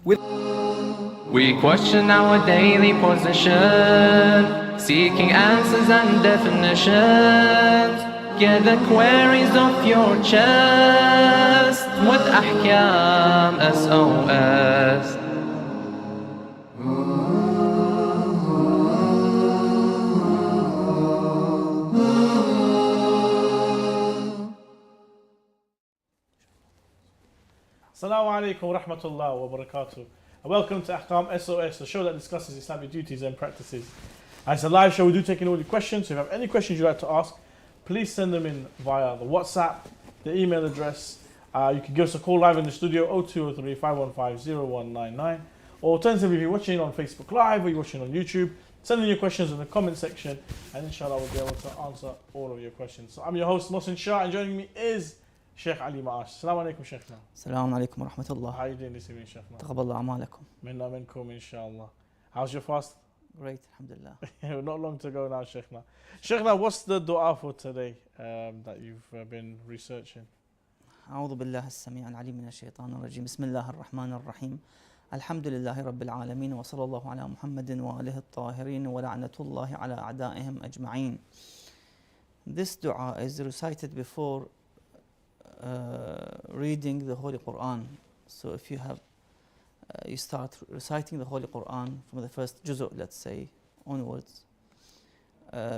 We question our daily position, seeking answers and definitions. Get the queries off your chest with Ahkam SOS. Assalamu alaikum wa rahmatullah wa barakatuh. Welcome to Ahkam SOS, the show that discusses Islamic duties and practices. And it's a live show, we do take in all the questions. So if you have any questions you'd like to ask, please send them in via the WhatsApp, the email address. You can give us a call live in the studio, 0203 515 0199. Or alternatively, if you're watching on Facebook Live or you're watching on YouTube, send in your questions in the comment section and inshallah we'll be able to answer all of your questions. So I'm your host, Mohsin Shah, and joining me is Sheikh Ali Maash. Assalamu alaikum, Sheikh. Assalamu alaikum wa rahmatullah. How are you doing this evening, Sheikh? Taqabballah a'malakum. Minna minkum, inshallah. How's your fast? Great, alhamdulillah. Not long to go now, Sheikh. Sheikh, what's the dua for today that you've been researching? أعوذ بالله السميع العليم من الشيطان الرجيم. بسم الله الرحمن الرحيم. الحمد لله رب العالمين وصلى الله على محمد وآله الطاهرين ولعنة الله على أعدائهم أجمعين. This dua is recited before reading the Holy Quran. So if you have, you start reciting the Holy Quran from the first juzu, let's say, onwards.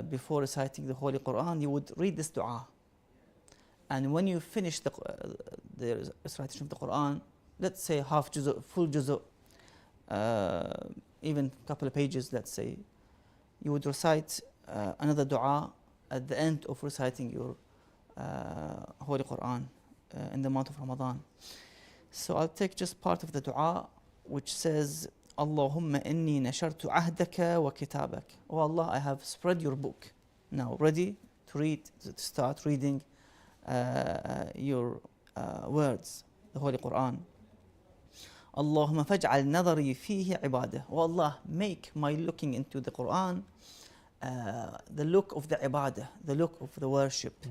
Before reciting the Holy Quran, you would read this dua. And when you finish the recitation of the Quran, let's say half juzu, full juzu, even a couple of pages, let's say, you would recite another dua at the end of reciting your Holy Quran in the month of Ramadan. So I'll take just part of the dua which says, Allahumma inni nashartu ahdaka wa kitabak. Oh Allah, I have spread your book. Now ready to read, to start reading your words, the Holy Quran. Allahumma faj'al nadari fihi ibadah. Oh Allah, make my looking into the Quran the look of the ibadah, the look of the worship.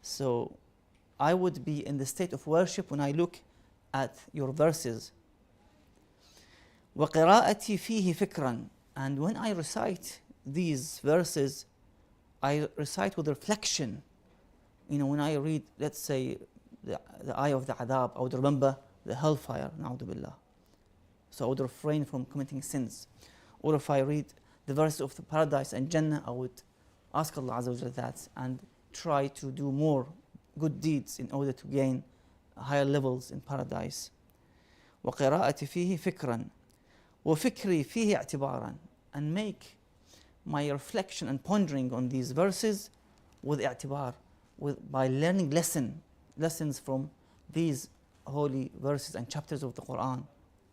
So I would be in the state of worship when I look at your verses. وَقِرَاءَتِي فِيهِ فِكْرًا. And when I recite these verses, I recite with reflection. You know, when I read, let's say, the eye of the adab, I would remember the hellfire, na'udhu billah. So I would refrain from committing sins. Or if I read the verses of the paradise and Jannah, I would ask Allah Azza wa Jalla that and try to do more good deeds in order to gain higher levels in paradise. وَقِرَاءَتِ فِيهِ فِكْرًا وَفِكْرِي فِيهِ اعْتِبَارًا. And make my reflection and pondering on these verses with i'tibar, by learning lessons from these holy verses and chapters of the Quran.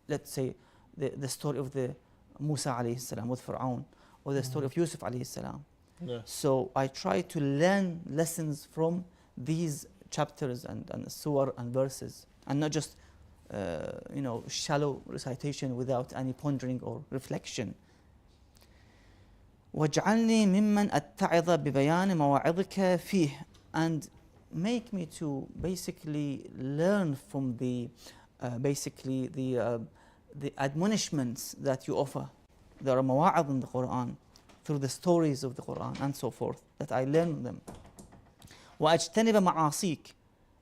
Let's say the story of the Musa alayhi salam with Fir'aun, or the story of Yusuf alayhi salam. Yeah. So I try to learn lessons from these chapters and surah and verses, and not just shallow recitation without any pondering or reflection. وَاجْعَلْنِي مِمَّنْ أَتَّعِظَ بِبَيَانِ مَوَاعِظِكَ فِيهِ. And make me to basically learn from the admonishments that you offer. There are mawa'id in the Quran, through the stories of the Quran and so forth, that I learn them. وَأَجْتَنِبَ مَعَاصِيكَ.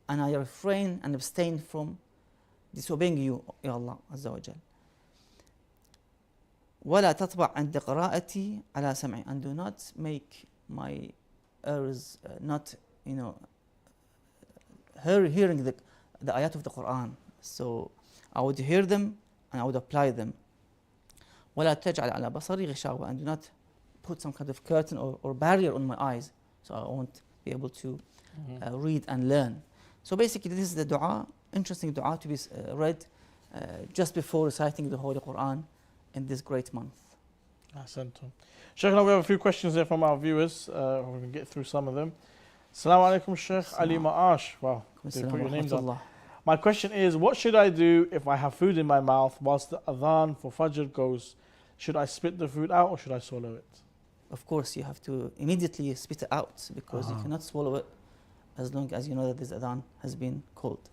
And I refrain and abstain from disobeying you, Ya Allah Azza wa Jal. وَلَا تَطْبَعْ عَنْدَ قِرَاءَتِي عَلَى سَمْعِي. And do not make my ears not, hearing the ayat of the Quran. So I would hear them and I would apply them. وَلَا تَجْعَلْ عَلَى بَصَرِي غِشَاوَةً. And do not put some kind of curtain or barrier on my eyes, so I won't be able to read and learn. So basically this is the dua, interesting dua to be read just before reciting the Holy Quran in this great month. Sheikh, now we have a few questions there from our viewers. We can get through some of them. Assalamu alaikum, Sheikh Ali Maash. Wow, they put your name down. My question is, what should I do if I have food in my mouth whilst the adhan for Fajr goes? Should I spit the food out or should I swallow it? Of course, you have to immediately spit it out, because you cannot swallow it as long as you know that this adhan has been called.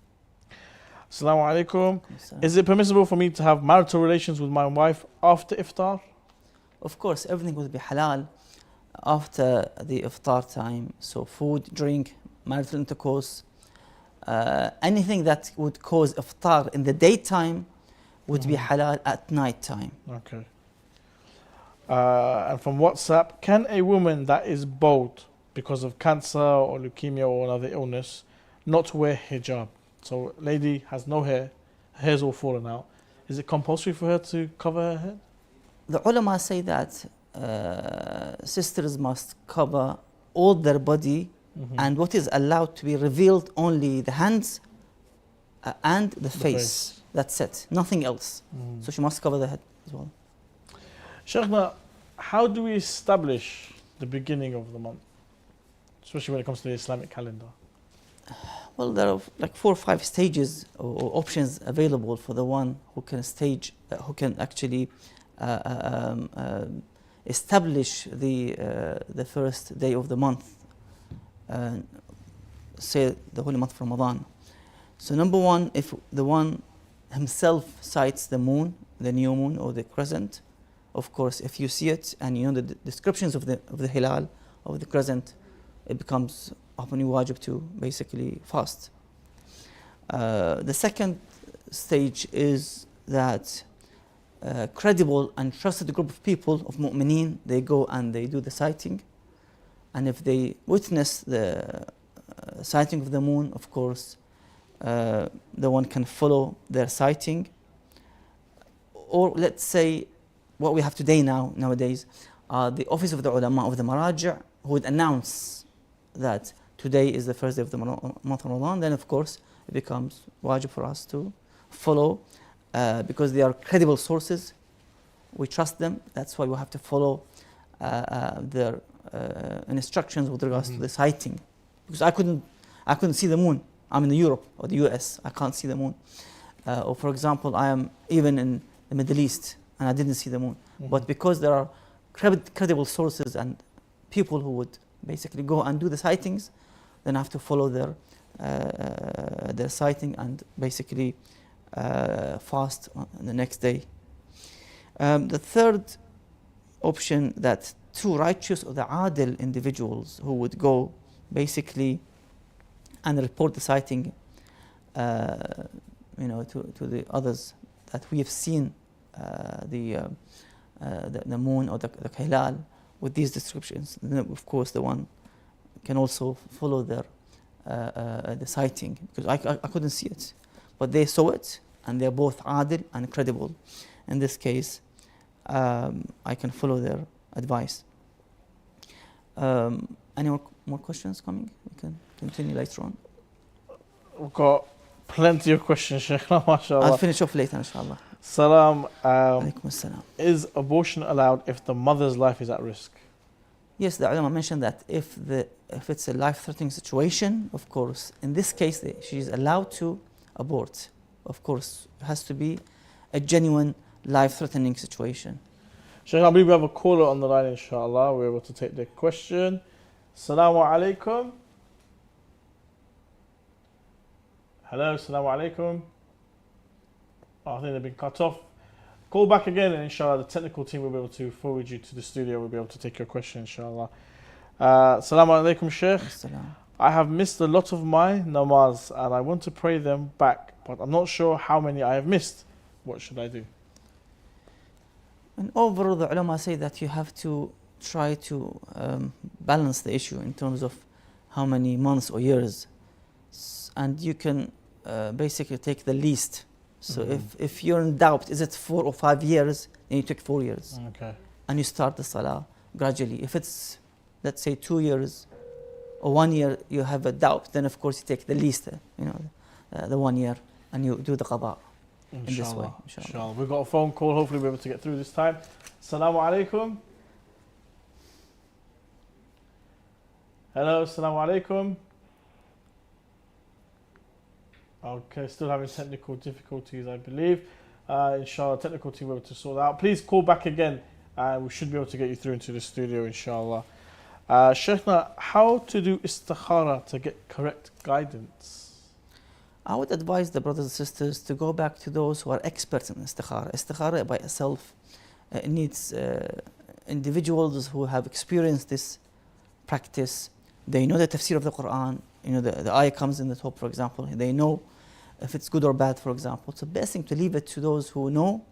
Assalamu alaikum. Is it permissible for me to have marital relations with my wife after iftar? Of course, everything would be halal after the iftar time. So food, drink, marital intercourse, anything that would cause iftar in the daytime would be halal at night time. Okay. And from WhatsApp, can a woman that is bald because of cancer or leukemia or another illness not wear hijab? So lady has no hair, her hair's all fallen out. Is it compulsory for her to cover her head? The ulama say that sisters must cover all their body, and what is allowed to be revealed only the hands and the face. That's it, nothing else. So she must cover the head as well. Sheikhna, how do we establish the beginning of the month, especially when it comes to the Islamic calendar? Well, there are like 4 or 5 stages or options available for the one who can actually establish the first day of the month, say the holy month of Ramadan. So number 1, if the one himself sights the moon, the new moon or the crescent, of course, if you see it and you know the descriptions of the hilal, of the crescent, it becomes upon you wajib to basically fast. The second stage is that credible and trusted group of people, of mu'mineen, they go and they do the sighting. And if they witness the sighting of the moon, of course, the one can follow their sighting. Or let's say, what we have today nowadays, the office of the ulama of the maraja who would announce that today is the first day of the month of Ramadan, then of course it becomes wajib for us to follow because they are credible sources. We trust them. That's why we have to follow their instructions with regards to the sighting. Because I couldn't see the moon. I'm in Europe or the US. I can't see the moon. Or for example, I am even in the Middle East and I didn't see the moon. But because there are credible sources and people who would basically go and do the sightings, then I have to follow their sighting and basically fast on the next day. The third option, that 2 righteous or the adil individuals who would go basically and report the sighting to the others that we have seen the moon or the hilal with these descriptions. Then of course the one can also follow their the sighting, because I couldn't see it, but they saw it and they're both adil and credible. In this case, I can follow their advice. Any more questions coming? We can continue later on. We've got plenty of questions, Sheikh. MashaAllah. I'll finish off later, inshallah. Salam. Alaikum assalam. Is abortion allowed if the mother's life is at risk? Yes, the ulama mentioned that if it's a life-threatening situation, of course, in this case, she is allowed to abort. Of course, it has to be a genuine life-threatening situation. Sheikh, I believe we have a caller on the line, inshallah. We're able to take the question. Assalamu alaikum. Hello, assalamu alaikum. Oh, I think they've been cut off. Call back again and inshallah the technical team will be able to forward you to the studio. We'll be able to take your question, inshallah. Assalamu alaikum, Sheikh. Assalam. I have missed a lot of my namaz and I want to pray them back, but I'm not sure how many I have missed. What should I do? And overall, the ulama say that you have to try to balance the issue in terms of how many months or years. And you can basically take the least. So if you're in doubt, is it 4 or 5 years, then you take 4 years. Okay. And you start the salah gradually. If it's, let's say, 2 years or 1 year, you have a doubt, then of course you take the least, the 1 year, and you do the qada in this way. Inshallah. We've got a phone call. Hopefully we're able to get through this time. Assalamu alaikum. Hello, assalamu alaikum. Okay, still having technical difficulties, I believe. Inshallah, technical team will be able to sort that out. Please call back again. We should be able to get you through into the studio, inshallah. Sheikhna, how to do istikhara to get correct guidance? I would advise the brothers and sisters to go back to those who are experts in istikhara. Istikhara by itself needs individuals who have experienced this practice. They know the tafsir of the Quran. You know, the ayah comes in the top, for example. They know if it's good or bad, for example. So best thing to leave it to those who know,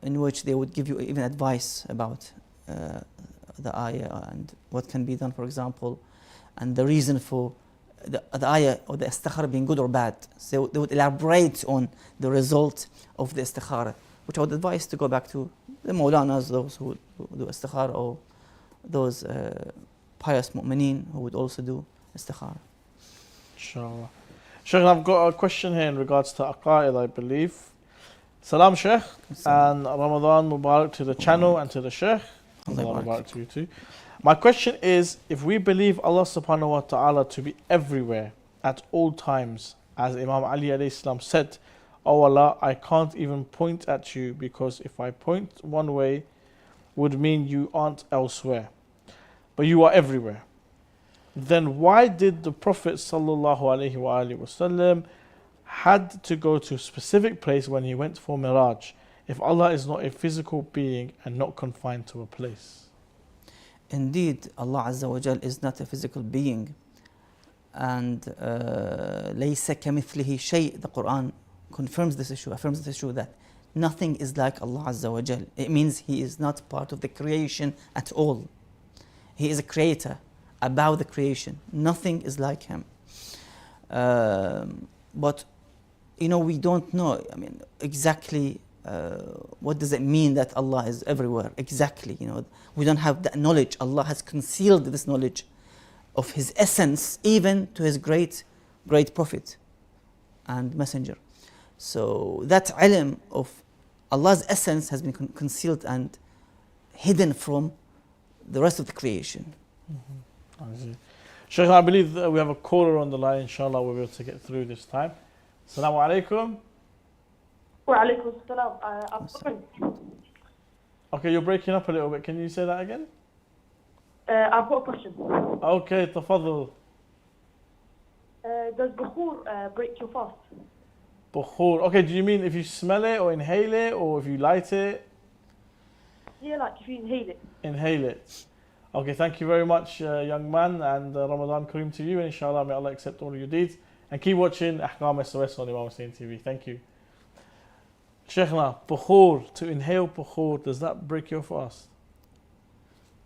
in which they would give you even advice about the ayah and what can be done, for example, and the reason for the ayah or the istikhara being good or bad. So they would elaborate on the result of the istikhara, which I would advise to go back to the Mawlanas, those who do istikhara, or those pious mu'mineen who would also do istikhara. Inshallah. Sheikh, I've got a question here in regards to aqaid, I believe. Salam, Sheikh, and Ramadan Mubarak to the channel and to the Sheikh. Ramadan Mubarak to you too. My question is, if we believe Allah subhanahu wa ta'ala to be everywhere at all times, as Imam Ali alayhi salam said, "Oh Allah, I can't even point at you, because if I point one way would mean you aren't elsewhere, but you are everywhere." Then why did the Prophet sallallahu alaihi wasallam had to go to a specific place when he went for Miraj, if Allah is not a physical being and not confined to a place? Indeed, Allah Azza wa Jal is not a physical being, and لَيْسَ كَمِثْلِهِ شَيْء. The Quran confirms this issue, affirms this issue, that nothing is like Allah Azza wa Jal. It means He is not part of the creation at all. He is a creator, about the creation. Nothing is like Him. But we don't know, exactly what does it mean that Allah is everywhere exactly. We don't have that knowledge. Allah has concealed this knowledge of His essence even to His great prophet and messenger. So that ilm of Allah's essence has been concealed and hidden from the rest of the creation. I see. Sheikh, I believe that we have a caller on the line. Inshallah, we'll be able to get through this time. Assalamu alaikum. Wa alaikum salam. Okay, you're breaking up a little bit. Can you say that again? I've got a question. Okay, tafadhal. Does bukhur break your fast? Bukhur. Okay, do you mean if you smell it or inhale it, or if you light it? Yeah, like if you inhale it. Inhale it. Okay, thank you very much, young man, and Ramadan Kareem to you. And inshallah, may Allah accept all of your deeds. And keep watching Ahkam SOS on Imam Hussein TV. Thank you. Sheikhna, bukhur, to inhale bukhur, does that break your fast?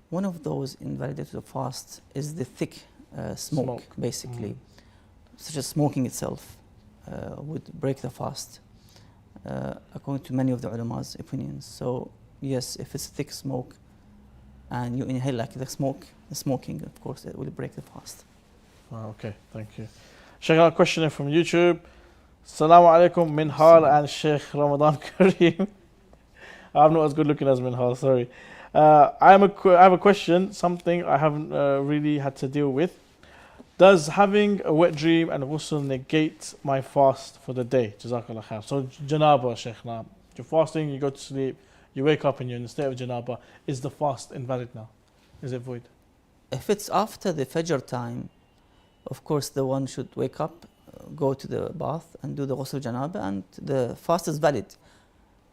One of those invalidated the fast is the thick smoke, basically. Such as smoking itself would break the fast, according to many of the ulama's opinions. So yes, if it's thick smoke and you inhale like the smoking, of course, it will break the fast. Okay, thank you. Sheikh, a question from YouTube. Assalamu alaikum, Minhal and Sheikh Ramadan Kareem. I'm not as good looking as Minhal, sorry. I have a question, something I haven't really had to deal with. Does having a wet dream and a ghusl negate my fast for the day? Jazakallah khair. So janaba, Sheikhna, you're fasting, you go to sleep, you wake up and you're in the state of janaba. Is the fast invalid now? Is it void? If it's after the Fajr time, of course the one should wake up, go to the bath and do the ghusl janaba, and the fast is valid.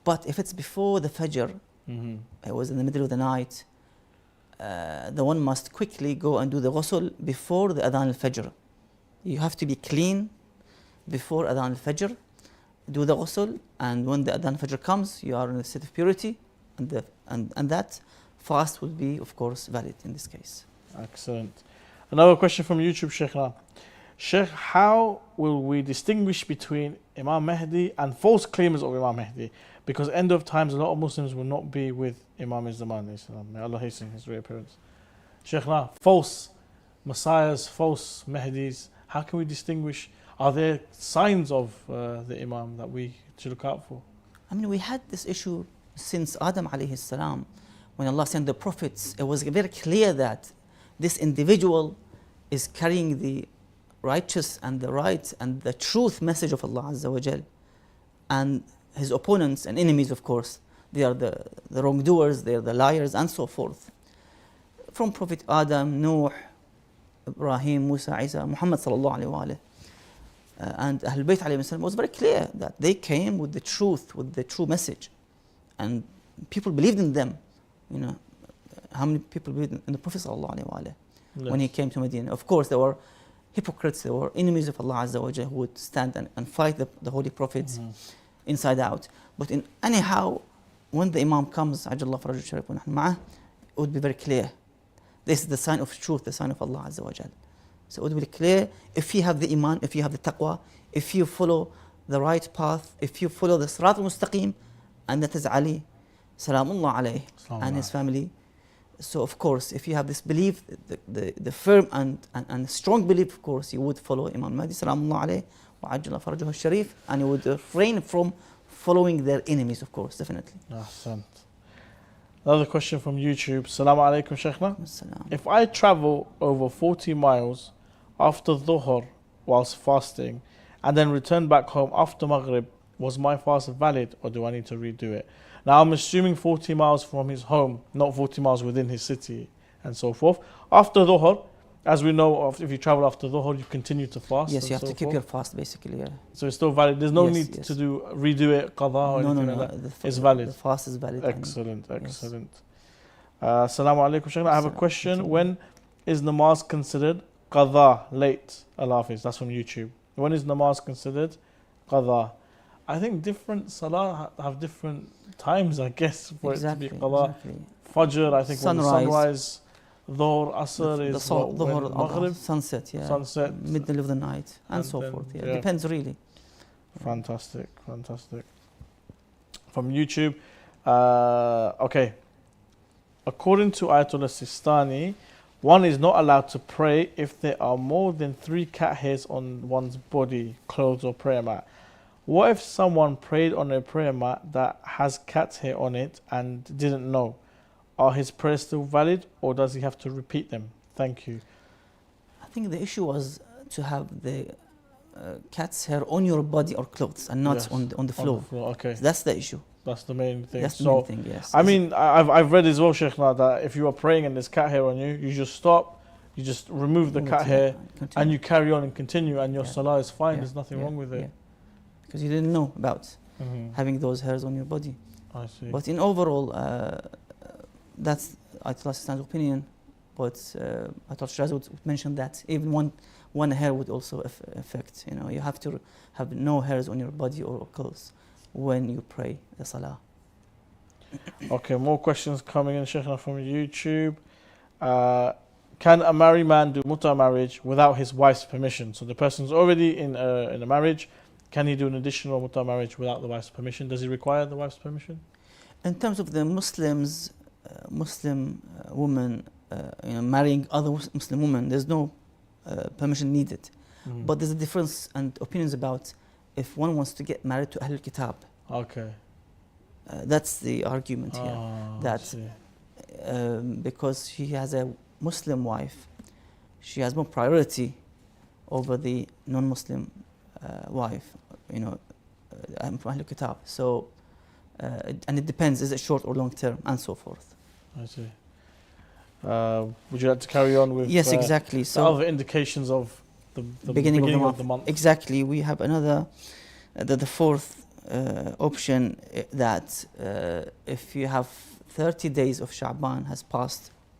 But if it's before the Fajr, it was in the middle of the night, the one must quickly go and do the ghusl before the adhan al-fajr. You have to be clean before adhan al-fajr, do the ghusl, and when the adhan al-fajr comes, you are in a state of purity, and that fast will be, of course, valid in this case. Excellent. Another question from YouTube, Sheikhna. Sheikh, how will we distinguish between Imam Mahdi and false claimers of Imam Mahdi? Because end of times, a lot of Muslims will not be with Imam Zaman. May Allah hasten his reappearance. Sheikhna, false messiahs, false Mahdis, how can we distinguish? Are there signs of the Imam that we should look out for? We had this issue since Adam alayhi salam. When Allah sent the prophets, it was very clear that this individual is carrying the righteous and the right and the truth message of Allah Azza wa Jal. And his opponents and enemies, of course, they are the wrongdoers, they are the liars, and so forth. From Prophet Adam, Noah, Ibrahim, Musa, Isa, Muhammad sallallahu alayhi wa and Ahlul Bayt alayhi salam was very clear that they came with the truth, with the true message, and people believed in them. You know, how many people believed in the Prophet sallallahu alaihi wasallam when he came to Medina? Of course, there were hypocrites, there were enemies of Allah Azza wa Jalla who would stand and fight the holy prophets inside out. But anyhow, when the Imam comes, Ajallah Faraj Sharif wa nahnu ma'ah, it would be very clear. This is the sign of truth, the sign of Allah Azza wa Jalla. So it would be clear if you have the Iman, if you have the Taqwa, if you follow the right path, if you follow the Sirat al-Mustaqim, and that is Ali, Salamullah alayhi, and his family. So of course, if you have this belief, the firm and strong belief, of course, you would follow Imam Mahdi, Salamullah alayhi, wa Ajala Farajuhu al-Sharif, and you would refrain from following their enemies, of course, definitely. Ahsant. Another question from YouTube. Assalamu alaikum, Sheikhna. Assalam. If I travel over 40 miles after Dhuhr whilst fasting and then return back home after Maghrib, was my fast valid or do I need to redo it? Now I'm assuming 40 miles from his home, not 40 miles within his city and so forth. After Dhuhr, as we know, if you travel after Dhuhr, you continue to fast. Yes, you have so to keep forth. your fast basically, yeah. So it's still valid. There's no Yes, need yes. to redo it, qadha or anything like that. It's valid. The fast is valid. Excellent, Yes. excellent. Assalamu alaikum, Shaykh. I have a question. When is namaz considered qadha, late? Allah Hafiz. That's from YouTube. When is namaz considered qadha? I think different salah have different times, I guess, for it to be qadha. Exactly. Fajr, I think, Sunrise. when the sunrise. Dhuhr, Asr is what, when Dhuhr, Maghrib, sunset, yeah. sunset. Middle of the night, and so then, forth. Yeah. yeah. Depends really. Fantastic, fantastic. From YouTube, okay. According to Ayatollah Sistani, one is not allowed to pray if there are more than 3 cat hairs on one's body, clothes or prayer mat. What if someone prayed on a prayer mat that has cat hair on it and didn't know? Are his prayers still valid or does he have to repeat them? Thank you. I think the issue was to have the cat's hair on your body or clothes and not Yes, on the On floor. the floor. Okay, So that's the issue. that's the main thing. That's the So, main thing, yes. I mean, I've read as well, Sheikh, now that if you are praying and there's cat hair on you, you just stop, you just remove the cat hair, and you carry on and continue, and your Yeah. salah is fine. Yeah, There's nothing yeah, wrong with it. yeah. Because you didn't know about Mhm. having those hairs on your body. I see. But in overall, that's Ayatollah Sistan's opinion. But Ayatollah Shiraz would mention that even one hair would also affect. You know, you have to have no hairs on your body or clothes when you pray the salah. Okay, more questions coming in, Sheikh, from YouTube. Can a married man do mutter marriage without his wife's permission? So the person's already in a marriage. Can he do an additional mutter marriage without the wife's permission? Does he require the wife's permission? In terms of the Muslims, Muslim women, marrying other Muslim women, there's no permission needed. Mhm. But there's a difference and opinions about if one wants to get married to Ahlul Kitab. Okay. That's the argument here. I That see. because she has a Muslim wife, she has more priority over the non-Muslim wife, from Ahlul Kitab. So, and it depends, is it short or long term, and so forth. I see. Would you like to carry on with Yes, exactly. the So, other indications of the beginning of the month? Exactly. We have another, the fourth option that if you have 30 days of Sha'ban has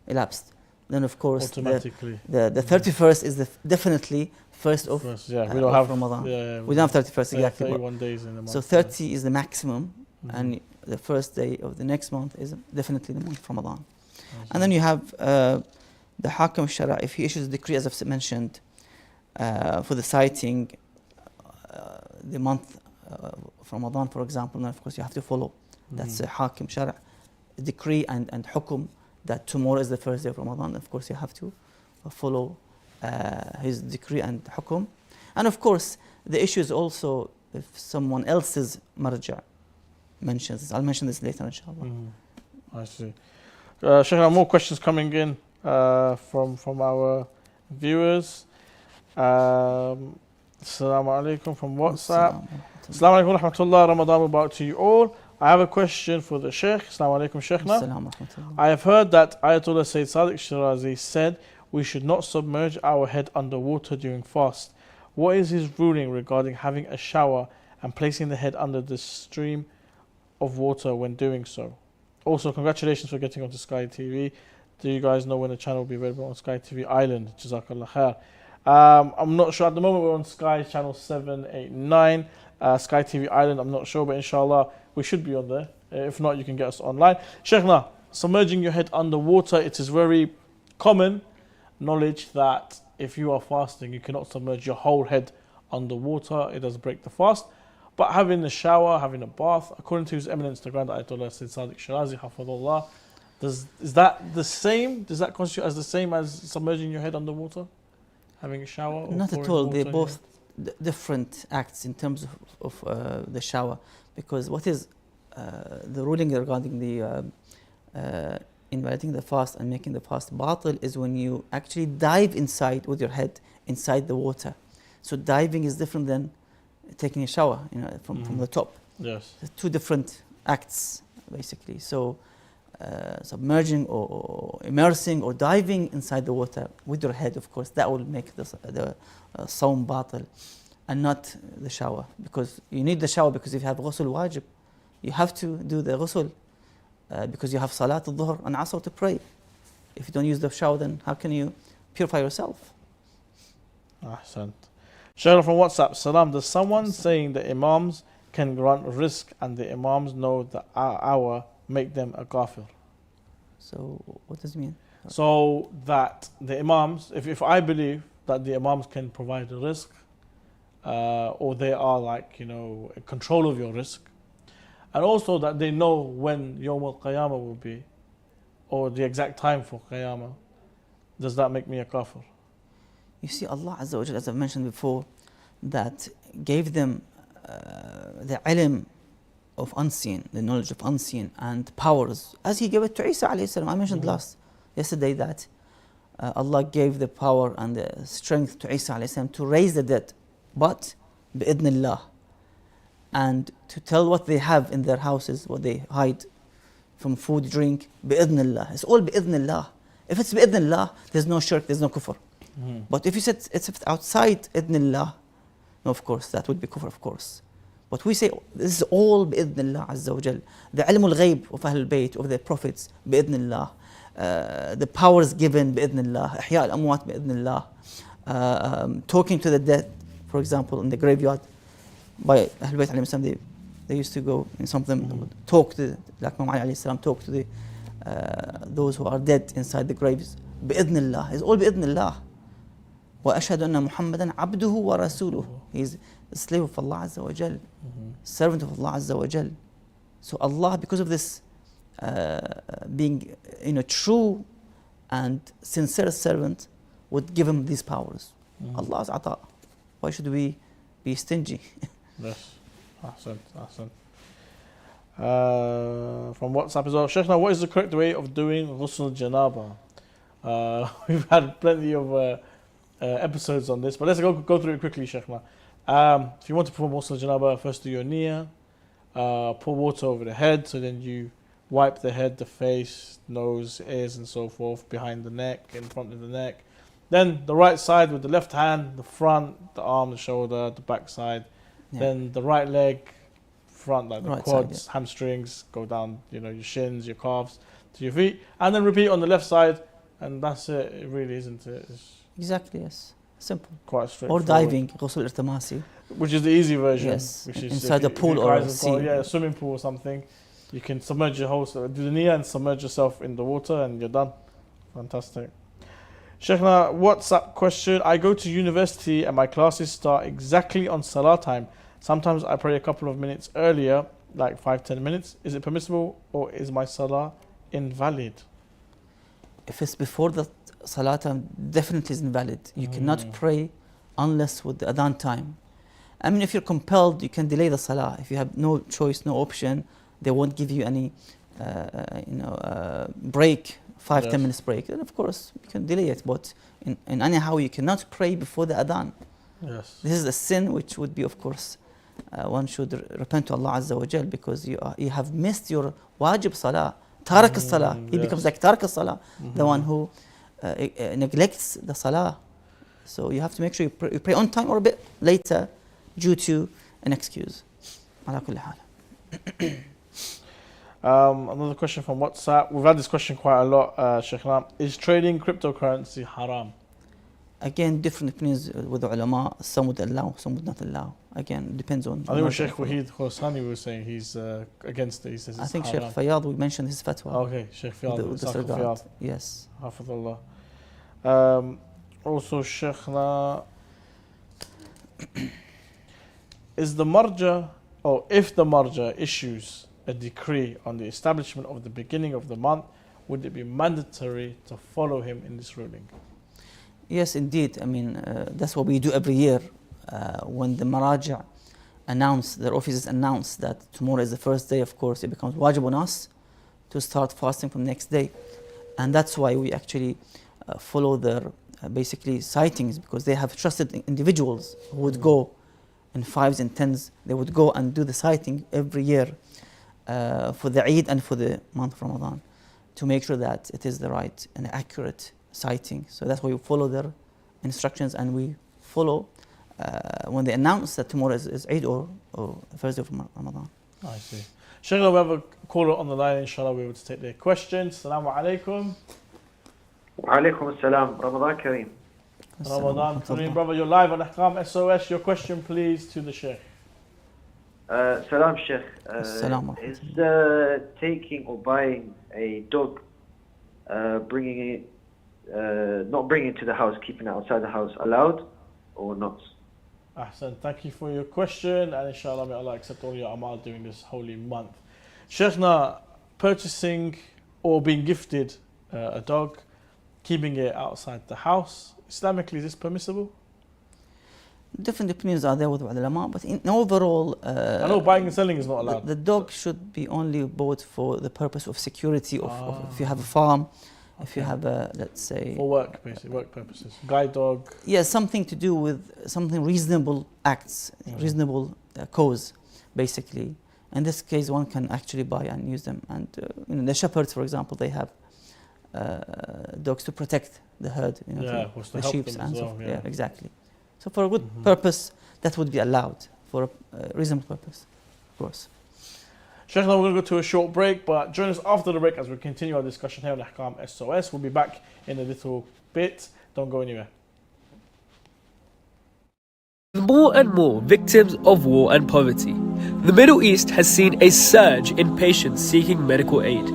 elapsed, then of course Automatically. the 31st is definitely first of First, yeah, we of don't have Ramadan. Yeah, We don't have 31st exactly. but- 31 days in a month. So 30 is the maximum, Mhm. and the first day of the next month is definitely the month of Ramadan. I see. And then you have the Ahkam SOS, if he issues a decree, as I've mentioned, for the citing the month of Ramadan, for example, then of course you have to follow. That's a Hakim Shara decree and hukum that tomorrow is the first day of Ramadan. Of course, you have to follow his decree and hukum. And of course, the issue is also if someone else's marja mentions this. I'll mention this later, inshallah. I see. Sheikh, more questions coming in from our viewers. Assalamu alaikum from WhatsApp. Assalamu alaikum wa rahmatullah. Ramadan Mubarak to you all. I have a question for the Sheikh. Assalamu alaikum, Sheikhna. Assalamu alaikum. I have heard that Ayatollah Sayyid Sadiq Shirazi said we should not submerge our head under water during fast. What is his ruling regarding having a shower and placing the head under the stream of water when doing so? Also, congratulations for getting onto Sky TV. Do you guys know when the channel will be available on Sky TV Island? Jazakallah khair. I'm not sure. At the moment, we're on Sky channel 789. Sky TV Island, I'm not sure, but inshallah, we should be on there. If not, you can get us online. Sheikhna, submerging your head underwater, it is very common knowledge that if you are fasting, you cannot submerge your whole head underwater. It does break the fast. But having a shower, having a bath, according to His Eminence, the Grand Ayatollah Sayyid Sadiq Shirazi, Hafadullah, is that the same? Does that constitute as the same as submerging your head underwater? Having a shower? Not at all. They're both different acts in terms of the shower. Because what is the ruling regarding the invalidating the fast and making the fast batil is when you actually dive inside with your head inside the water. So diving is different than taking a shower, from the top. Yes. Two different acts, basically. So submerging or immersing or diving inside the water with your head, of course, that will make the sawm batil, and not the shower. Because you need the shower because if you have ghusl wajib, you have to do the ghusl because you have salat al-dhuhr and asr to pray. If you don't use the shower, then how can you purify yourself? Ahsant. Sheikh from WhatsApp, Salam, does someone saying the imams can grant risk and the imams know the hour make them a kafir? So what does it mean? So that the imams, if I believe that the imams can provide a risk, or they are in control of your risk, and also that they know when Yawm al-Qiyamah will be, or the exact time for Qiyamah, does that make me a kafir? You see, Allah Azza wa Jalla, as I've mentioned before, that gave them the ilm of unseen, the knowledge of unseen and powers, as He gave it to Isa alayhi salam. I mentioned yesterday that Allah gave the power and the strength to Isa alayhi salam to raise the dead, but bi'idhnillah, and to tell what they have in their houses, what they hide from food, drink, bi'idhnillah. It's all bi'idhnillah. If it's bi'idhnillah, there's no shirk, there's no kufr. But if you said it's outside idhnillah, no, of course, that would be kufr, of course. But we say this is all bi'idhnillah azza wa jal. The ilm al-ghayb of Ahlul Bayt, of the prophets, bi'idhnillah. The powers given bi'idhnillah. Ihya al-amwat bi'idhnillah. Talking to the dead, for example, in the graveyard, by Ahlul Bayt alayhi salam, they used to go, in some of them, talk to, like Imam Ali alayhi salam, talk to those who are dead inside the graves. Bi'idhnillah. It's all bi'idhnillah. وأشهد أن محمدا عبده ورسوله. He is the slave of Allah Azza wa Jal, servant of Allah Azza wa Jal. So Allah, because of this being true and sincere servant, would give him these powers. Allah's ata. Why should we be stingy? Yes. Ahsan. From WhatsApp as well. Sheikhna, what is the correct way of doing ghusl janaba? We've had plenty of episodes on this, but let's go through it quickly, Sheikhna. If you want to perform ghusl janaba, first do your niyyah, pour water over the head, so then you wipe the head, the face, nose, ears and so forth, behind the neck, in front of the neck. Then the right side with the left hand, the front, the arm, the shoulder, the back side. Yeah. Then the right leg, front, like the right quads, side, hamstrings, go down, your shins, your calves, to your feet. And then repeat on the left side, and that's it. It really isn't it? Exactly, yes. Simple. Quite straightforward. Or diving, ghusl irtimasi. Which is the easy version. Yes, which is inside a pool or a sea. A swimming pool or something. You can submerge your whole, do the niyyah and submerge yourself in the water and you're done. Fantastic. Sheikhna, WhatsApp question. I go to university and my classes start exactly on salah time. Sometimes I pray a couple of minutes earlier, like 5-10 minutes. Is it permissible or is my salah invalid? If it's before the salah time, definitely is invalid. You cannot pray unless with the adhan time. I mean, if you're compelled, you can delay the salah. If you have no choice, no option, they won't give you any break, 5-10 minutes break. Then of course you can delay it, but in anyhow you cannot pray before the adhan. Yes. This is a sin which would be, of course, one should repent to Allah Azza wa Jal, because you have missed your wajib salah, tarak salah. He becomes like tarak salah, the one who neglects the salah. So you have to make sure you pray on time or a bit later due to an excuse. على كل حال. Another question from WhatsApp. We've had this question quite a lot, Sheikh. Is trading cryptocurrency haram? Again, different opinions with the ulama. Some would allow, some would not allow. Again, it depends on. I think Sheikh Wahid Khosani was saying he's against it. He says it's I think haram. Sheikh Fayyad, we mentioned his fatwa. Okay, Sheikh Fayyad. With this regard. Yes. Hafidullah. Also, Sheikhna, is the marja, or if the marja issues a decree on the establishment of the beginning of the month, would it be mandatory to follow him in this ruling? Yes, indeed. I mean, that's what we do every year. When the maraja announce, their offices announce that tomorrow is the first day, of course, it becomes wajib on us to start fasting from the next day. And that's why we actually follow their basically sightings, because they have trusted individuals who would go in 5s and 10s. They would go and do the sighting every year for the Eid and for the month of Ramadan to make sure that it is the right and accurate sighting. So that's why we follow their instructions, and we follow when they announce that tomorrow is Eid or first day of Ramadan. I see. Sheikh, we have a caller on the line. Inshallah, we're able to take their questions. Assalamu alaikum. Wa alaikum assalam. Ramadan Kareem. Ramadan Kareem, brother. You're live on Ahkam SOS. Your question, please, to the Sheikh. Salam, Sheikh. Salam. Is taking or buying a dog, bringing it, not bringing it to the house, keeping it outside the house, allowed or not? Ahsan, thank you for your question, and inshallah may Allah accept all your amal during this holy month. Sheikhna, purchasing or being gifted a dog, keeping it outside the house, Islamically, is this permissible? Different opinions are there with ulama, but in overall, I know buying and selling is not allowed. The dog should be only bought for the purpose of security, of if you have a farm, if you have a, let's say, for work, basically, work purposes. Guide dog. Yeah, something to do with something reasonable acts, reasonable cause, basically. In this case, one can actually buy and use them. And the shepherds, for example, they have dogs to protect the herd, the sheep and so forth. Yeah, exactly. So for a good purpose, that would be allowed for a reasonable purpose, of course. Sheikh, now we're going to go to a short break, but join us after the break as we continue our discussion here on Ahkam SOS. We'll be back in a little bit. Don't go anywhere. More and more victims of war and poverty. The Middle East has seen a surge in patients seeking medical aid.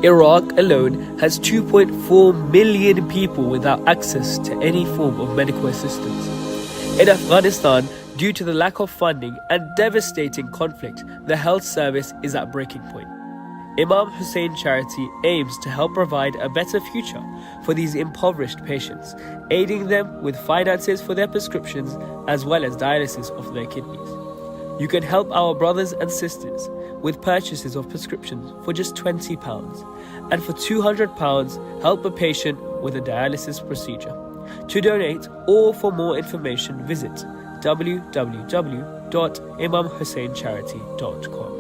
Iraq alone has 2.4 million people without access to any form of medical assistance. In Afghanistan, due to the lack of funding and devastating conflict, the health service is at breaking point. Imam Hussein Charity aims to help provide a better future for these impoverished patients, aiding them with finances for their prescriptions as well as dialysis of their kidneys. You can help our brothers and sisters with purchases of prescriptions for just £20, and for £200 help a patient with a dialysis procedure. To donate or for more information, visit www.imamhusseincharity.com.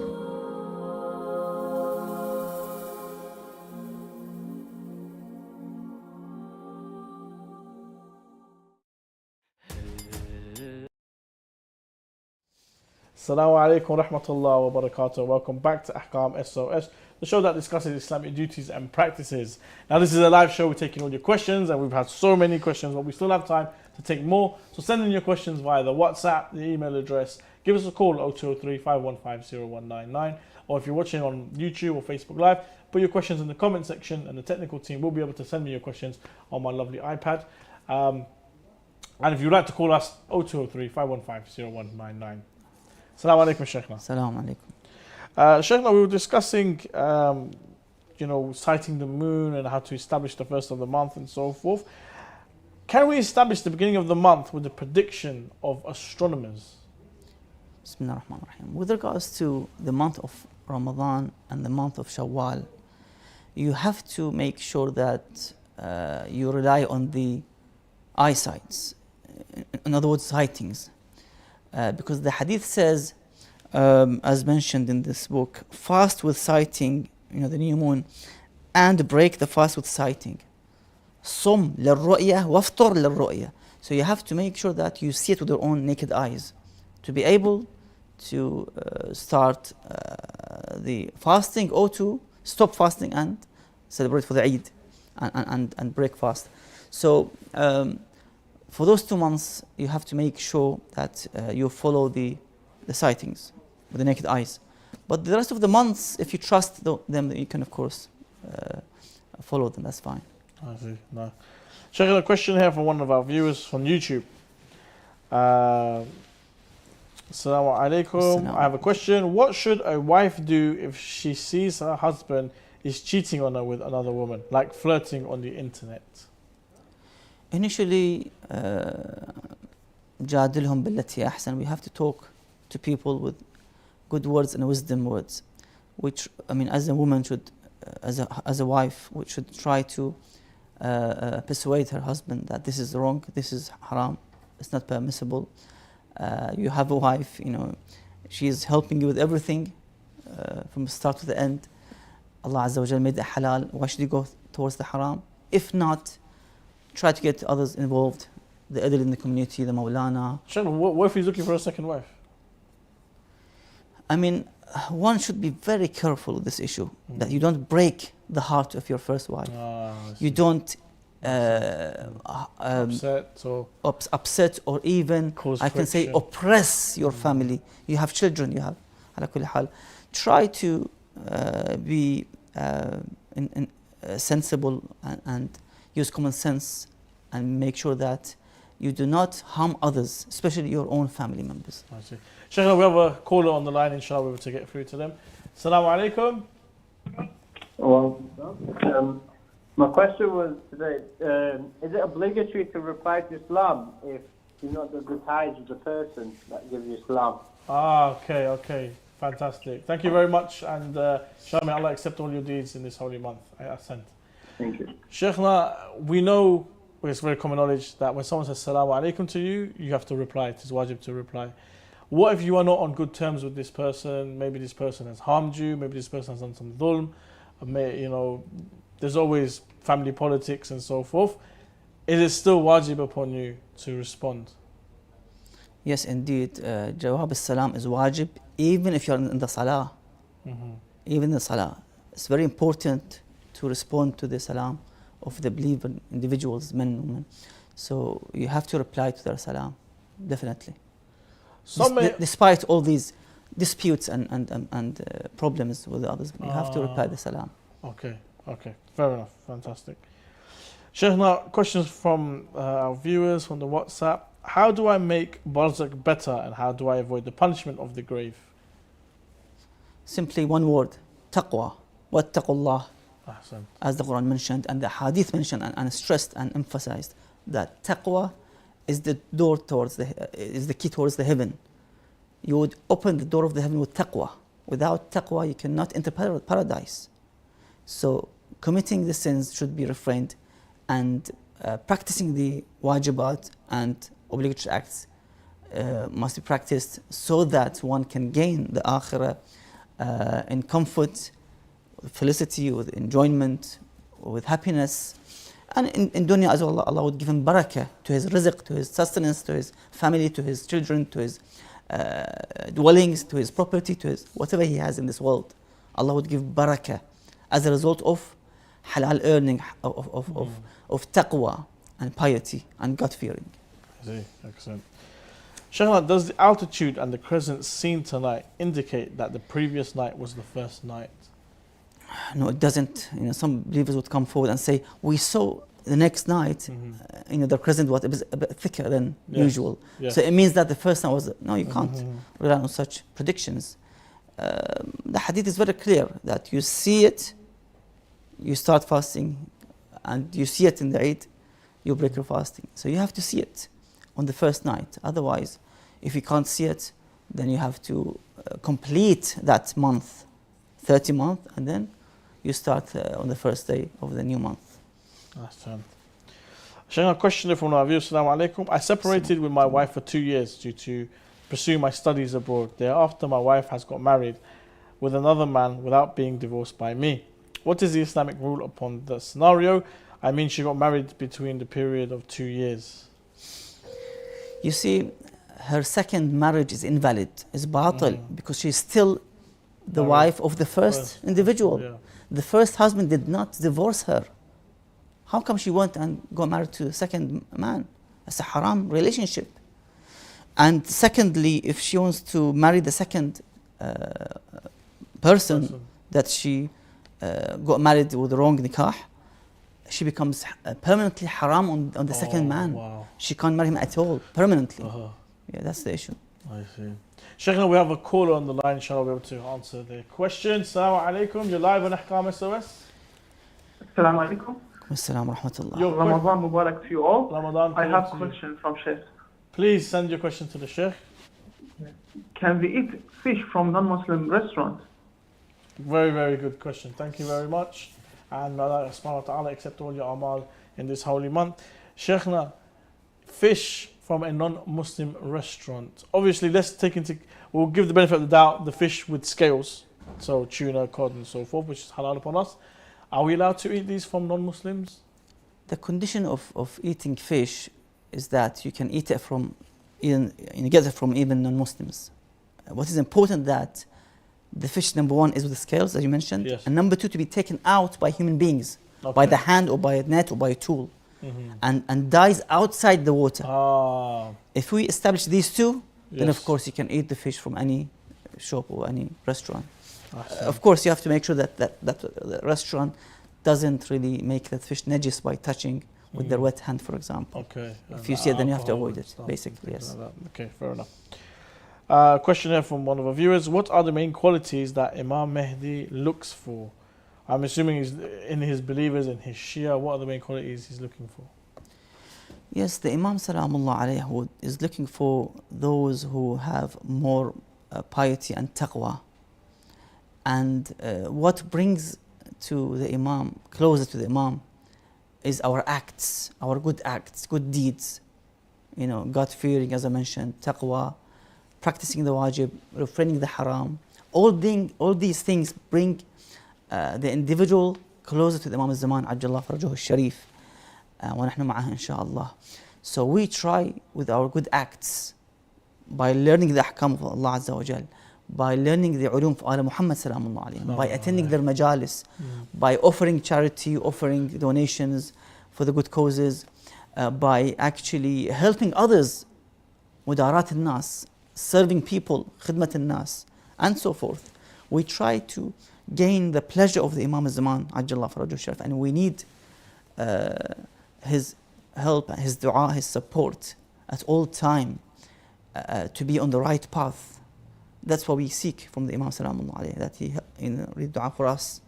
Assalamu alaikum wa rahmatullah wa barakatuh. Welcome back to Ahkam SOS, the show that discusses Islamic duties and practices. Now, this is a live show. We're taking all your questions, and we've had so many questions, but we still have time to take more. So send in your questions via the WhatsApp, the email address. Give us a call, 0203 515 0199. Or if you're watching on YouTube or Facebook Live, put your questions in the comment section, and the technical team will be able to send me your questions on my lovely iPad. And if you'd like to call us, 0203 515 0199. Assalamu alaikum, Sheikhna. Assalamu alaikum. Sheikhna, we were discussing, sighting the moon and how to establish the first of the month and so forth. Can we establish the beginning of the month with the prediction of astronomers? Bismillah ar-Rahman ar-Rahim. With regards to the month of Ramadan and the month of Shawwal, you have to make sure that you rely on the eyesights, in other words, sightings. Because the hadith says, as mentioned in this book, fast with sighting, the new moon, and break the fast with sighting. Sum lil-ru'ya waftar lil-ru'ya. So you have to make sure that you see it with your own naked eyes to be able to start the fasting, or to stop fasting and celebrate for the Eid and break fast. So for those 2 months, you have to make sure that you follow the sightings with the naked eyes. But the rest of the months, if you trust them, you can of course follow them. That's fine. I see. No. Sheikh, a question here from one of our viewers from YouTube. Assalamu alaikum. I have a question. What should a wife do if she sees her husband is cheating on her with another woman, like flirting on the internet? Initially, جادلهم بالتي أحسن. We have to talk to people with good words and wisdom words, which, I mean, as a woman should, as a wife, we should try to persuade her husband that this is wrong, this is haram, it's not permissible. You have a wife, you know, she is helping you with everything from the start to the end. Allah Azza wa Jal made it halal. Why should you go towards the haram? If not, try to get others involved, the elderly in the community, the Maulana. Sheikh, what if he's looking for a second wife? I mean, one should be very careful with this issue, that you don't break the heart of your first wife. You don't upset or even, cause I can say, oppress your family. You have children, you have. على كل حال. Try to be sensible and use common sense, and make sure that you do not harm others, especially your own family members. I see. Sheikh, we have a caller on the line, inshallah, we're able to get through to them. Assalamu alaikum. Well, my question was today, is it obligatory to reply to Islam if you know the ties with the person that gives you Islam? Okay. Fantastic. Thank you very much, and inshallah, may Allah accept all your deeds in this holy month. Ahsan. Thank you. Sheikhna, we know, it's very common knowledge, that when someone says Assalamu alaikum to you, you have to reply. It is wajib to reply. What if you are not on good terms with this person? Maybe this person has harmed you, maybe this person has done some dhulm, you know, there's always family politics and so forth. Is it still wajib upon you to respond? Yes, indeed. Jawab al-salam is wajib, even if you're in the salah. Even in the salah. It's very important to respond to the salam of the believer individuals, men and women. So you have to reply to their salam, definitely. Despite all these disputes and problems with the others, you have to reply the salam. Okay, fair enough, fantastic. Sheikhna, questions from our viewers from the WhatsApp. How do I make Barzak better, and how do I avoid the punishment of the grave? Simply one word, taqwa. Wattaqullah. Ahsan. As the Quran mentioned and the Hadith mentioned and stressed and emphasized, that taqwa is the door towards is the key towards the heaven. You would open the door of the heaven with taqwa. Without taqwa, you cannot enter paradise. So committing the sins should be refrained, and practicing the wajibat and obligatory acts must be practiced, so that one can gain the akhirah in comfort, with felicity, with enjoyment, with happiness. And in dunya as well, Allah would give him barakah to his rizq, to his sustenance, to his family, to his children, to his dwellings, to his property, to his whatever he has in this world. Allah would give barakah as a result of halal earning, of taqwa and piety and God-fearing. I see, excellent. Sheikhna, does the altitude and the crescent seen tonight indicate that the previous night was the first night? No, it doesn't. You know, some believers would come forward and say, we saw the next night, you know, the crescent was a bit thicker than usual. Yes. So it means that the first night was, no, you can't rely on such predictions. The hadith is very clear that you see it, you start fasting, and you see it in the Eid, you break your fasting. So you have to see it on the first night. Otherwise, if you can't see it, then you have to complete that month, 30 month, and then you start on the first day of the new month. Shaykh, a question from our viewers. Assalamu alaikum. I separated with my wife for 2 years due to pursue my studies abroad. Thereafter, my wife has got married with another man without being divorced by me. What is the Islamic rule upon the scenario? I mean, she got married between the period of 2 years. You see, her second marriage is invalid, is batil, because she's still the wife of the first individual. Yeah. The first husband did not divorce her. How come she went and got married to a second man? That's a haram relationship. And secondly, if she wants to marry the second person that she got married with the wrong nikah, she becomes permanently haram on the second man. Wow. She can't marry him at all, permanently. Yeah, that's the issue. I see. Sheikh, we have a caller on the line, inshallah, we'll be able to answer the question. Assalamu alaikum, you're live on Ahkam SOS. Assalamu alaikum. Assalamu rahmatullah. Your Ramadan Mubarak to you all. Ramadan, I have a to you. question from Sheikh. Please send your question to the Sheikh. Can we eat fish from non-Muslim restaurants? Very, very good question. Thank you very much. And may Allah subhanahu wa ta'ala accept all your amal in this holy month. Sheikhna, fish from a non-Muslim restaurant. Obviously, we'll give the benefit of the doubt, the fish with scales. So tuna, cod and so forth, which is halal upon us. Are we allowed to eat these from non-Muslims? The condition of eating fish is that you can eat it from, you get it from even non-Muslims. What is important that the fish, number one, is with the scales, as you mentioned, Yes. and number two, to be taken out by human beings, by the hand or by a net or by a tool, and dies outside the water. If we establish these two, then of course you can eat the fish from any shop or any restaurant. Of course, you have to make sure that the restaurant doesn't really make that fish najis by touching with their wet hand, for example. Okay. If you see it, then you have to avoid it, basically, yes. Okay, fair enough. Question here from one of our viewers. What are the main qualities that Imam Mahdi looks for? I'm assuming he's in his believers, in his Shia. What are the main qualities he's looking for? Yes, the Imam Salamullah alayhi is looking for those who have more piety and taqwa. And what brings to the Imam, closer to the Imam, is our acts, our good acts, good deeds. You know, God-fearing, as I mentioned, taqwa, practicing the wajib, refraining the haram. All these things bring the individual closer to the Imam al-Zaman, Ajjallah Farajahu al-Sharif, ونحن معه إن شاء الله. So we try with our good acts, by learning the ahkam of Allah Azza wa Jal, by learning the ulum of Ala Muhammad Salamullah alayhi, by attending their majalis, by offering charity, offering donations for the good causes, by actually helping others, mudarat al-nas, serving people, khidmat al-nas, and so forth. We try to gain the pleasure of the Imam al-Zaman, Ajjallah Farajahu al-Sharif, and we need his help, his dua, his support at all time to be on the right path. That's what we seek from the Imam Salamullah alayhi, that he read dua for us.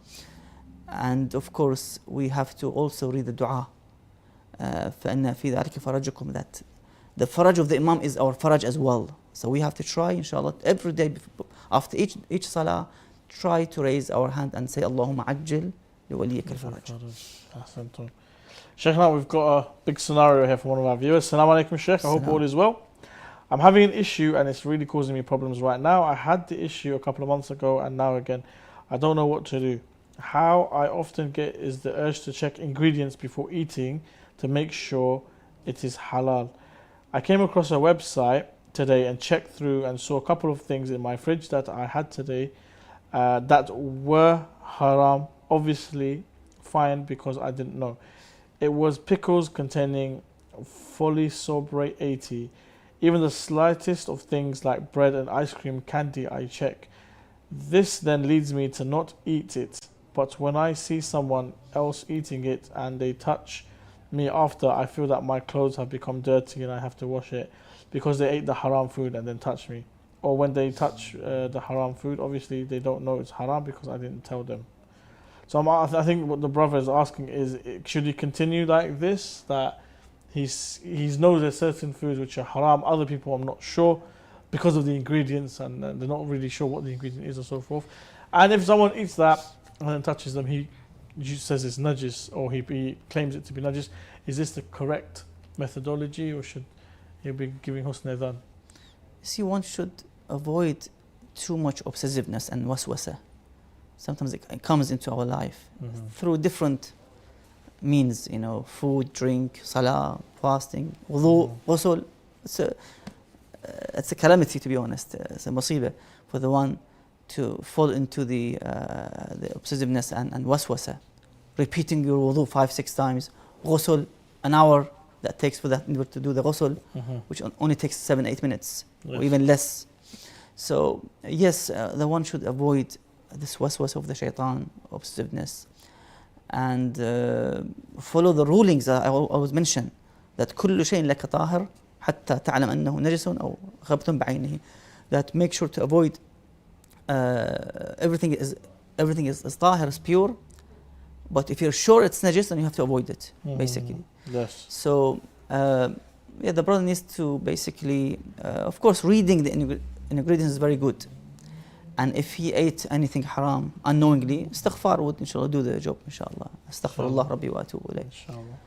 And of course, we have to also read the dua. فَأَنَّ فِي ذَلِكَ فَرَجُكُمْ, that the faraj of the Imam is our faraj as well. So we have to try, inshallah, every day after each salah, try to raise our hand and say, Allahumma ajjil li waliyika al-faraj. Sheikh, now we've got a big scenario here from one of our viewers. Assalamu alaikum, Sheikh. I hope all is well. I'm having an issue and it's really causing me problems right now. I had the issue a couple of months ago and now again. I don't know what to do. How I often get is the urge to check ingredients before eating to make sure it is halal. I came across a website today and checked through and saw a couple of things in my fridge that I had today that were haram. Obviously fine because I didn't know. It was pickles containing polysorbate 80. Even the slightest of things like bread and ice cream, candy, I check. This then leads me to not eat it. But when I see someone else eating it and they touch me after, I feel that my clothes have become dirty and I have to wash it because they ate the haram food and then touched me. Or when they touch the haram food, obviously they don't know it's haram because I didn't tell them. So I think what the brother is asking is, should he continue like this? That he knows there's certain foods which are haram, other people I'm not sure because of the ingredients and they're not really sure what the ingredient is and so forth. And if someone eats that and then touches them, he says it's najis or he claims it to be najis. Is this the correct methodology or should he be giving husn adhan? See, one should avoid too much obsessiveness and waswasa. Sometimes it comes into our life through different means, food, drink, salah, fasting, wudu, ghusl, it's a calamity, to be honest. It's a musibah for the one to fall into the obsessiveness and waswasa, repeating your wudu 5-6 times, ghusl, an hour that takes for that in order to do the ghusl, which only takes 7-8 minutes, or even less. So yes, the one should avoid this waswas of the shaitan, obsessiveness, and follow the rulings that I always mention, that كل شيء لك طاهر حتى تعلم أنه نجس أو خبث بعينه, that make sure to avoid everything is طاهر, is pure, but if you're sure it's najis, then you have to avoid it, basically. Yes. So yeah, the brother needs to basically, of course, reading the ingredients is very good. And if he ate anything haram unknowingly, istighfar would inshallah do the job, inshallah. Astaghfirullah Rabbi wa atubu ilayh. Inshallah.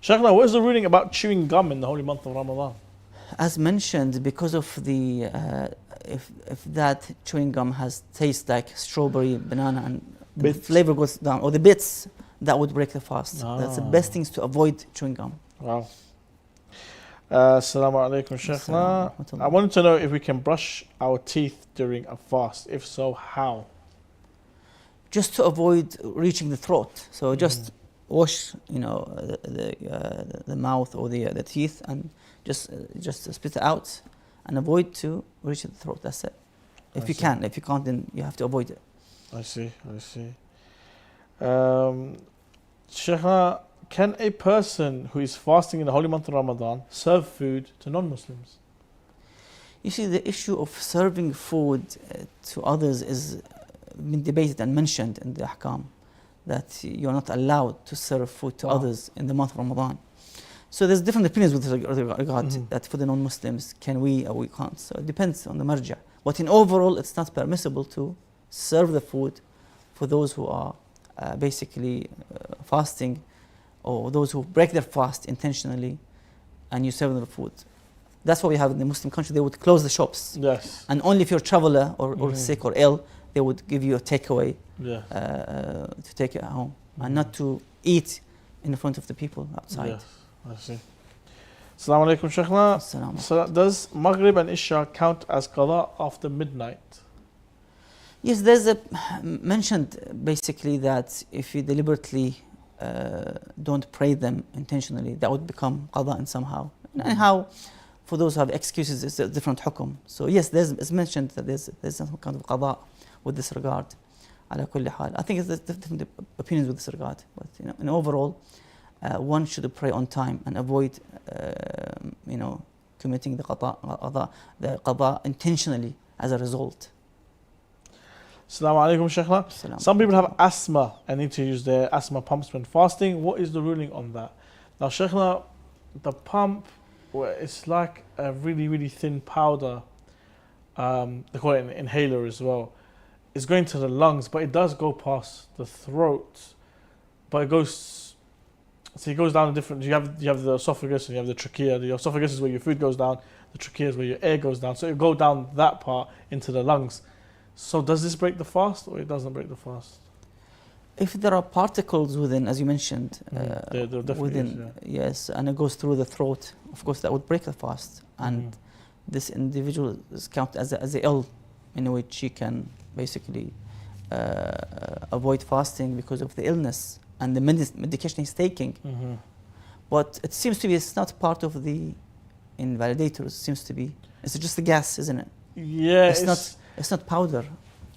Shaykhna, what is the ruling about chewing gum in the holy month of Ramadan? As mentioned, because of the if that chewing gum has taste like strawberry, banana, and the flavor goes down, or the bits, that would break the fast. That's the best things to avoid chewing gum. Wow. Assalamu alaikum, Shaykhna. I wanted to know if we can brush our teeth during a fast. If so, how? Just to avoid reaching the throat. So just wash, the mouth or the teeth, and just spit it out, and avoid to reach the throat. That's it. If you can. If you can't, then you have to avoid it. I see. Sheikh, can a person who is fasting in the holy month of Ramadan serve food to non-Muslims? You see, the issue of serving food to others is been debated and mentioned in the Ahkam, that you're not allowed to serve food to others in the month of Ramadan. So there's different opinions with regard that for the non-Muslims, can we or we can't. So it depends on the marja. But in overall, it's not permissible to serve the food for those who are basically fasting, or those who break their fast intentionally, and you serve them the food. That's what we have in the Muslim country. They would close the shops. Yes. And only if you're a traveler or sick or ill, they would give you a takeaway to take it home, and not to eat in front of the people outside. Yes, I see. Assalamu alaikum, Shaykhna. So does Maghrib and Isha count as qada after midnight? Yes, there's a mentioned basically that if you deliberately don't pray them intentionally, that would become qada and somehow. And how, for those who have excuses, it's a different hukum. So yes, it's mentioned that there's some kind of qada with this regard. Ala kulli hal. I think there's different opinions with this regard, but in overall, one should pray on time and avoid, committing the qada intentionally as a result. Assalamu alaikum, Shaykhna. Some people have asthma and need to use their asthma pumps when fasting. What is the ruling on that? Now, Shaykhna, the pump, it's like a really, really thin powder. They call it an inhaler as well. It's going to the lungs, but it does go past the throat. But it goes down a different. You have the esophagus and you have the trachea. The esophagus is where your food goes down. The trachea is where your air goes down. So it go down that part into the lungs. So does this break the fast, or it doesn't break the fast? If there are particles within, as you mentioned, there definitely is, yes, and it goes through the throat, of course that would break the fast. And this individual is counted as a ill, in which he can basically avoid fasting because of the illness and the medication he's taking. But it seems to be it's not part of the invalidators. It seems to be it's just a gas, isn't it? Yeah, it's not powder.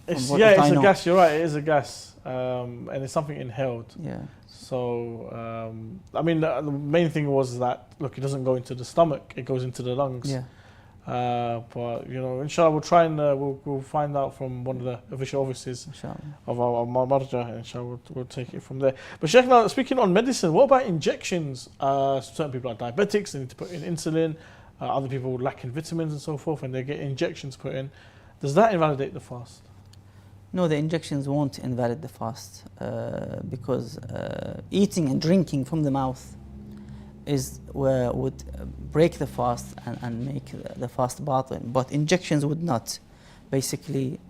It's a gas. You're right. It is a gas, and it's something inhaled. Yeah. So I mean, the main thing was that look, it doesn't go into the stomach; it goes into the lungs. Yeah. But inshallah, we'll try and we'll find out from one of the official offices of our marja. Inshallah, we'll take it from there. But Sheikh, now speaking on medicine, what about injections? Certain people are diabetics; they need to put in insulin. Other people lacking vitamins and so forth, and they get injections put in. Does that invalidate the fast? No, the injections won't invalidate the fast because eating and drinking from the mouth would break the fast and make the fast batil. But injections would not basically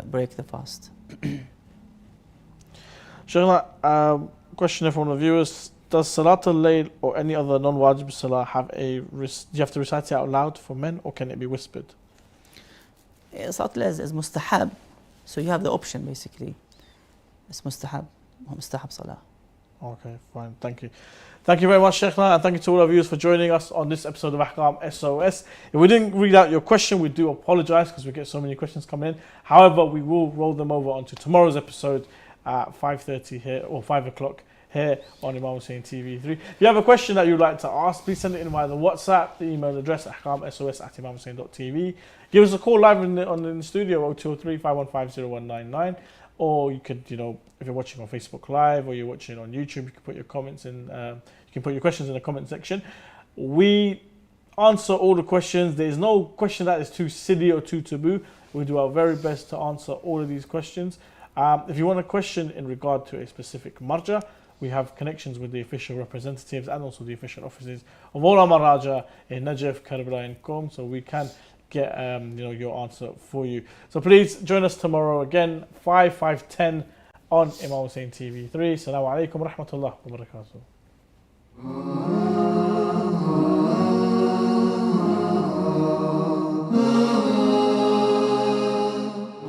break the fast. Shaykhna, question from the viewers. does Salat al-Layl or any other non-wajib salah have do you have to recite it out loud for men, or can it be whispered? Salat al-Layl is mustahab, so you have the option basically. It's mustahab salah. Okay, fine. Thank you. Thank you very much, Sheikh, and thank you to all our viewers for joining us on this episode of Ahkam SOS. If we didn't read out your question, we do apologize because we get so many questions coming in. However, we will roll them over onto tomorrow's episode at 5:30 here, or 5 o'clock here on Imam Hussein TV3. If you have a question that you'd like to ask, please send it in via the WhatsApp, the email address ahkamsos@imamhussein.tv. Give us a call live in the studio, 0203 515 0199. Or you could, if you're watching on Facebook Live or you're watching on YouTube, you can put your comments in. You can put your questions in the comment section. We answer all the questions. There is no question that is too silly or too taboo. We do our very best to answer all of these questions. If you want a question in regard to a specific marja, we have connections with the official representatives and also the official offices of all our marja in Najaf, Karbala, and Qom, so we can get your answer for you. So please join us tomorrow again, 5:10 on Imam Hussein TV3. Assalamu alaikum wa rahmatullah wa barakatuh.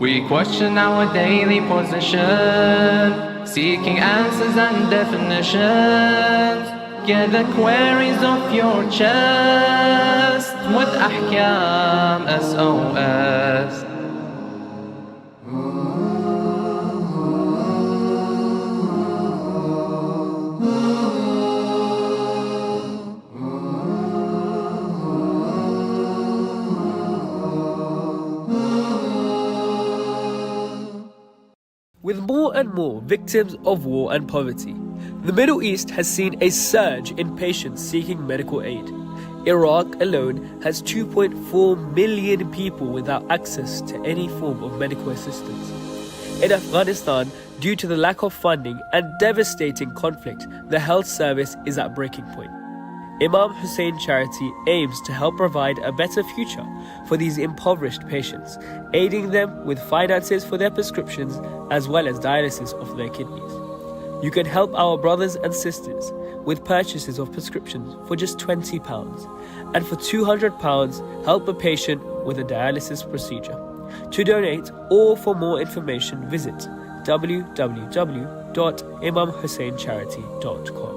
We question our daily position, seeking answers and definitions. Get the queries off your chest with Ahkam SOS. With more and more victims of war and poverty, the Middle East has seen a surge in patients seeking medical aid. Iraq alone has 2.4 million people without access to any form of medical assistance. In Afghanistan, due to the lack of funding and devastating conflict, the health service is at breaking point. Imam Hussein Charity aims to help provide a better future for these impoverished patients, aiding them with finances for their prescriptions as well as dialysis of their kidneys. You can help our brothers and sisters with purchases of prescriptions for just £20, and for £200 help a patient with a dialysis procedure. To donate or for more information, visit www.imamhusseincharity.com.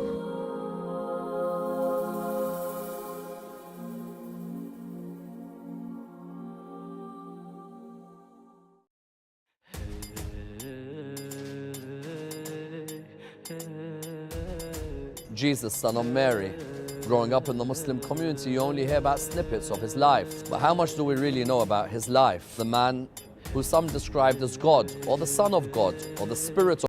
Jesus, son of Mary. Growing up in the Muslim community, you only hear about snippets of his life. But how much do we really know about his life? The man who some described as God, or the Son of God, or the Spirit of